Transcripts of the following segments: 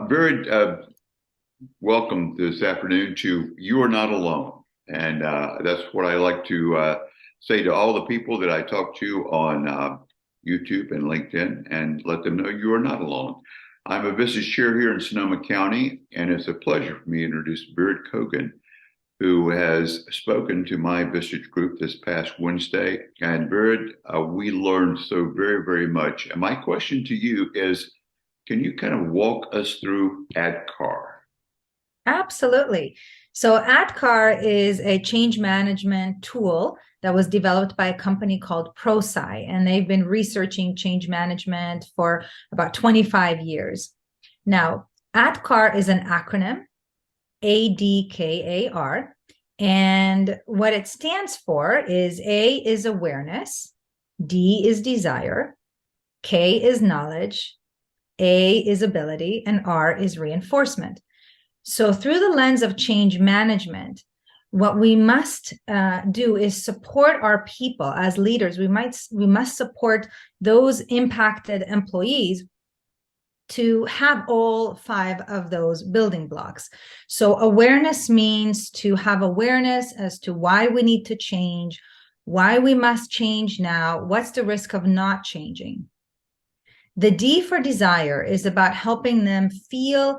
Very welcome this afternoon to You Are Not Alone. And that's what I like to say to all the people that I talk to on YouTube and LinkedIn and let them know you are not alone. I'm a business chair here in Sonoma County, and it's a pleasure for me to introduce Beard Kogan, who has spoken to my Vistage Group this past Wednesday. And Beard, we learned so very, very much. And my question to you is, can you kind of walk us through ADKAR? Absolutely. So ADKAR is a change management tool that was developed by a company called ProSci, and they've been researching change management for about 25 years. Now, ADKAR is an acronym, ADKAR, and what it stands for is A is awareness, D is desire, K is knowledge, A is ability, and R is reinforcement. So through the lens of change management, what we must do is support our people as leaders. We must support those impacted employees to have all five of those building blocks. So awareness means to have awareness as to why we need to change, why we must change now, what's the risk of not changing. The D for desire is about helping them feel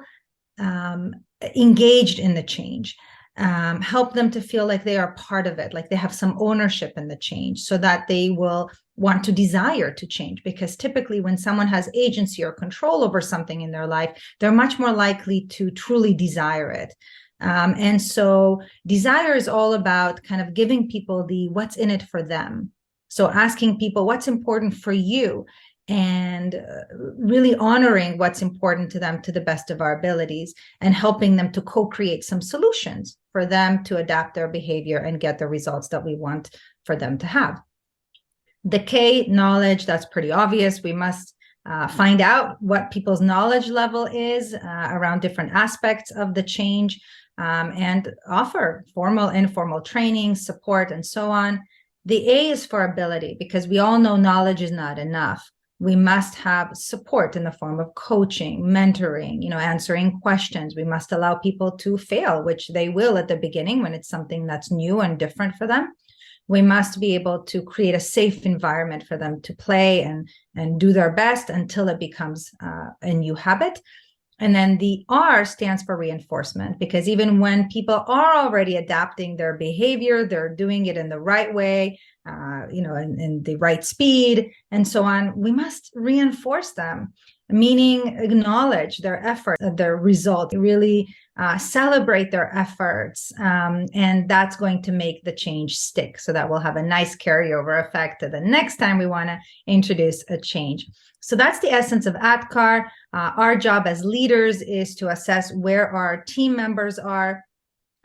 engaged in the change, help them to feel like they are part of it, like they have some ownership in the change, so that they will want to desire to change. Because typically when someone has agency or control over something in their life, they're much more likely to truly desire it. And so desire is all about kind of giving people the what's in it for them. So asking people what's important for you, and really honoring what's important to them to the best of our abilities, and helping them to co-create some solutions for them to adapt their behavior and get the results that we want for them to have. The K, knowledge, that's pretty obvious. We must find out what people's knowledge level is around different aspects of the change, and offer formal, informal training, support, and so on. The A is for ability, because we all know knowledge is not enough. We must have support in the form of coaching, mentoring, answering questions. We must allow people to fail, which they will at the beginning when it's something that's new and different for them. We must be able to create a safe environment for them to play and do their best until it becomes a new habit. And then the R stands for reinforcement, because even when people are already adapting their behavior, they're doing it in the right way, in the right speed, and so on, we must reinforce them, meaning acknowledge their effort, their result, really celebrate their efforts. And that's going to make the change stick, so that we'll have a nice carryover effect to the next time we want to introduce a change. So that's the essence of ADKAR. Our job as leaders is to assess where our team members are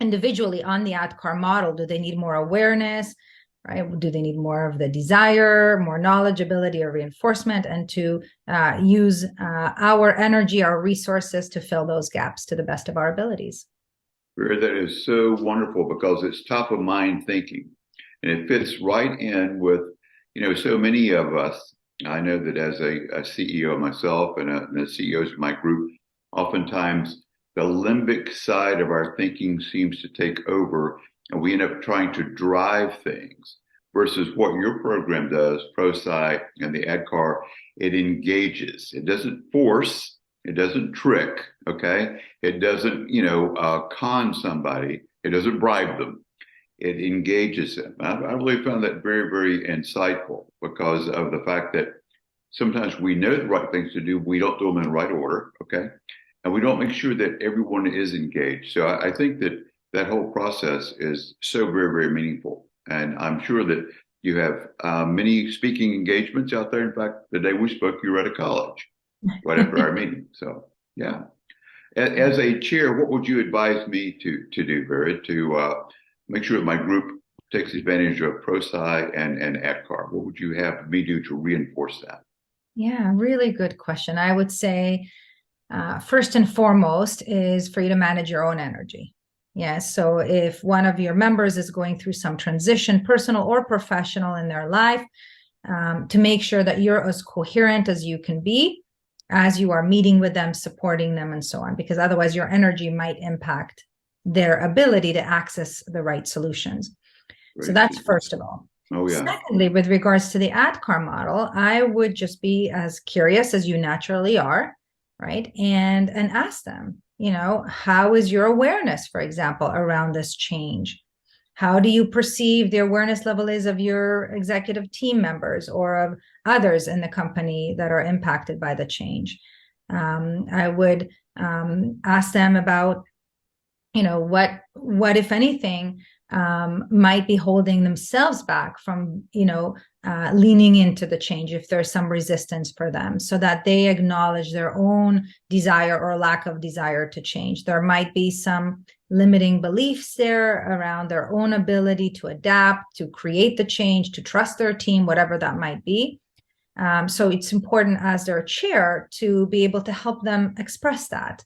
individually on the ADKAR model. Do they need more awareness, right? Do they need more of the desire, more knowledge, ability, or reinforcement? And to use our energy, our resources to fill those gaps to the best of our abilities. That is so wonderful, because it's top of mind thinking, and it fits right in with, so many of us. I know that as a CEO myself and the CEOs of my group, oftentimes the limbic side of our thinking seems to take over, and we end up trying to drive things, versus what your program does, ProSci and the ADKAR. It engages. It doesn't force. It doesn't trick. Okay. It doesn't, con somebody. It doesn't bribe them. It engages them. I really found that very, very insightful, because of the fact that sometimes we know the right things to do, we don't do them in the right order, okay? And we don't make sure that everyone is engaged. So I think that whole process is so very, very meaningful. And I'm sure that you have many speaking engagements out there. In fact, the day we spoke, you were at a college right after our meeting. So, yeah. As a chair, what would you advise me to do, Vera, to make sure that my group takes advantage of ProSci and ADKAR? What would you have me do to reinforce that? Yeah, really good question. I would say first and foremost is for you to manage your own energy. Yeah, so if one of your members is going through some transition, personal or professional, in their life, to make sure that you're as coherent as you can be, as you are meeting with them, supporting them, and so on, because otherwise your energy might impact their ability to access the right solutions. So that's first of all. Oh, yeah. Secondly, with regards to the ADKAR model, I would just be as curious as you naturally are, right? And ask them, how is your awareness, for example, around this change? How do you perceive the awareness level is of your executive team members or of others in the company that are impacted by the change? I would ask them about, what if anything, might be holding themselves back from, leaning into the change if there's some resistance for them, so that they acknowledge their own desire or lack of desire to change. There might be some limiting beliefs there around their own ability to adapt, to create the change, to trust their team, whatever that might be. So it's important as their chair to be able to help them express that.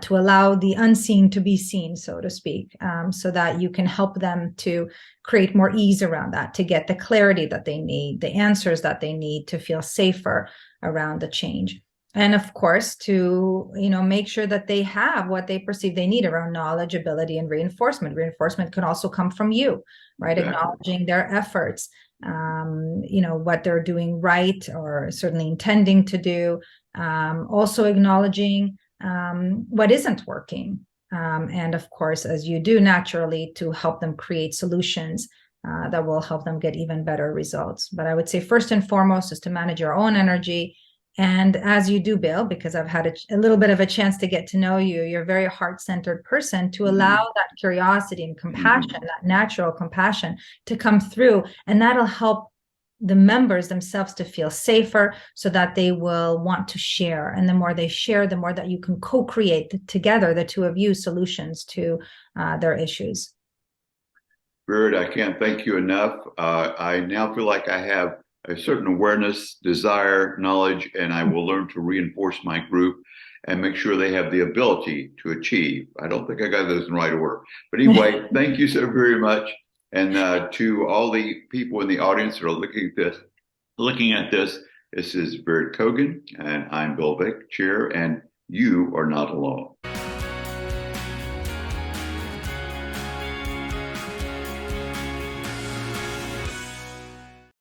To allow the unseen to be seen, so to speak, so that you can help them to create more ease around that, to get the clarity that they need, the answers that they need to feel safer around the change. And of course, to make sure that they have what they perceive they need around knowledge, ability, and reinforcement. Reinforcement can also come from you, right? Exactly. Acknowledging their efforts, what they're doing right or certainly intending to do. Also acknowledging what isn't working. And of course, as you do naturally, to help them create solutions that will help them get even better results. But I would say first and foremost is to manage your own energy. And as you do, Bill, because I've had a little bit of a chance to get to know you, you're a very heart-centered person, to allow that curiosity and compassion, that natural compassion to come through. And that'll help the members themselves to feel safer, so that they will want to share. And the more they share, the more that you can co-create together, the two of you, solutions to their issues. Bird, I can't thank you enough. I now feel like I have a certain awareness, desire, knowledge, and I will learn to reinforce my group and make sure they have the ability to achieve. I don't think I got those in the right order. But anyway, thank you so very much. And to all the people in the audience that are looking at this, this is Bird Kogan, and I'm Bill Vick, Chair, and you are not alone.